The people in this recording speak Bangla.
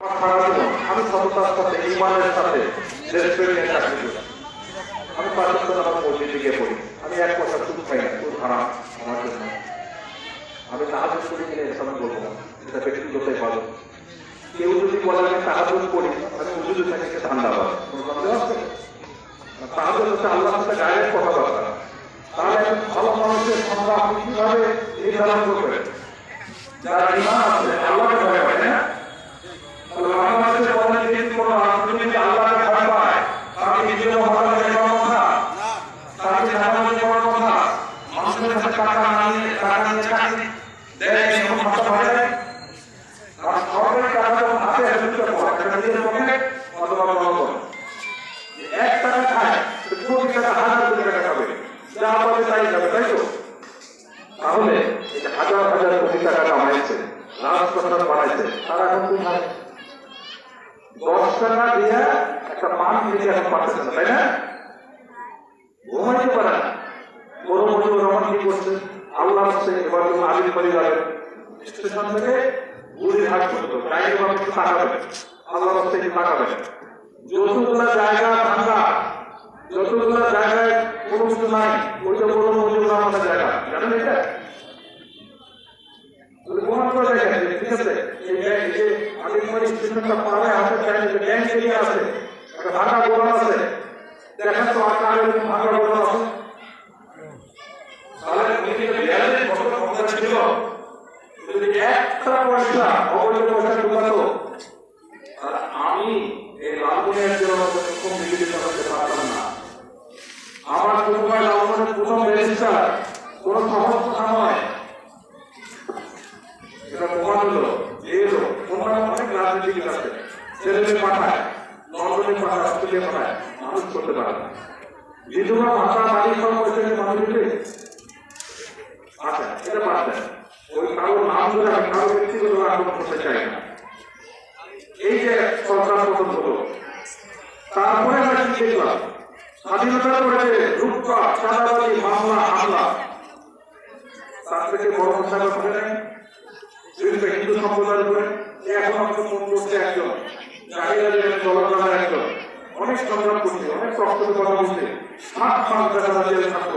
আমি সততার সাথে ইমানের সাথে দেশপ্রেম নিয়ে চাকরি করি। আমি পাকিস্তান আমার মসজিদে গিয়ে পড়ি। আমি এক কথা সুদ খাই না, সুদ হারাম আমার জন্য। আমি তাহাজ্জুদ করি কিনা এটা আমি বলবো না, এটা ব্যক্তিগতই ভালো। কেউ যদি বলে আমি তাহাজ্জুদ করি, আমি হুজুরের থেকে ঠান্ডা পাবো, কোনো সন্দেহ আছে? তাহাজ্জুদ হচ্ছে আল্লাহর সাথে ডাইরেক্ট কথাবার্তা। তাহলে একজন ভালো মানুষের সংজ্ঞা আপনি কিভাবে নির্ধারণ করবেন? যারা ঈমান আছে, আল্লাহকে ভয় পায় না? ভালো মানুষের বলেন যে কোনো রাষ্ট্রপতি আল্লাহকে ভয় পায়, তাকে নিজেও ভালো লাগে কথা, তাকে নামাজে পড়ার কথা, মানুষের কাছে টাকা নিয়ে চাকরি দেয়, এমন ভাষা ভয় লাগে। আর সরকারি টাকা যখন হাতে দুটো পড়ে, নিজের পক্ষে অথবা বড় এক টাকা খায়, কোটি টাকা হাজার কোটি টাকা খাবে, যা পাবে তাই যাবে, তাই তো? তাহলে হাজার হাজার কোটি টাকা কামাইছে, রাজপ্রাসাদ বানাইছে, তারা এখন কি খায়? 10 টাকা দিয়ে একটা পান খেতে এখন পাচ্ছে না, তাই না? ঘুমাইতে পারে না। বড় মজিবুর রহমান কি করছে? আল্লাহ হচ্ছে এবার যখন আলিম বাড়ি যাবে, স্টেশন থেকে বুড়ির হাট করতো, গাড়ির বাবা একটু তাকাবেন, আল্লাহ হচ্ছে একটু তাকাবেন। যতগুলা জায়গা ভাঙা, যতগুলা জায়গায় কোনো কিছু নাই, ওইটা বড় মজিবুর রহমানের জায়গা, জানেন এটা? প্রমাণ করা যায়, ঠিক আছে? এই যে আলিমবাড়ি স্টেশনটা পাড়ে আছে, ব্যাংক এরিয়া আছে, একটা ভাঙা গোলাম আছে, দেখেন তো আপনার ভাঙা গোলাম আছে। তাহলে ক্ষমতা ছিল, যদি একটা পয়সা অবৈধ পয়সা ঢুকাতো, আর আমি এই লালমনির জন্য প্রথম বিজেপি করতে পারতাম না। আমার প্রথমে লালমনির প্রথম রেজিস্টার কোন সহজ কথা নয়। এটা প্রমাণ হলো, এলো অন্যান্য অনেক রাজনীতিক আছে, ছেলেদের পাঠায়, লন্ডনে পাঠায়, অস্ট্রেলিয়া পাঠায়, মানুষ করতে পারে না। বিধবা ভাষা বাড়ি সব পয়সা মানুষ দিতে আচ্ছা, এটা পারতেন। ওই কারো নাম ধরে আমি কারো ব্যক্তিগত আক্রমণ করতে চাই না। এই যে সরকার পতন হলো, তারপরে আমরা কি দেখলাম? স্বাধীনতার পরে লুটপাট, চাঁদাবাজি, মামলা, হামলা, তার থেকে বড় কথা ঘটে নাই। হিন্দু সম্প্রদায়ের উপরে এখন আমাকে ফোন করছে একজন, চলাচলের একজন, অনেক সংগ্রাম করছে, অনেক রক্তের কথা বলছে, 7 মাস দেখা যাচ্ছে ছাত্র।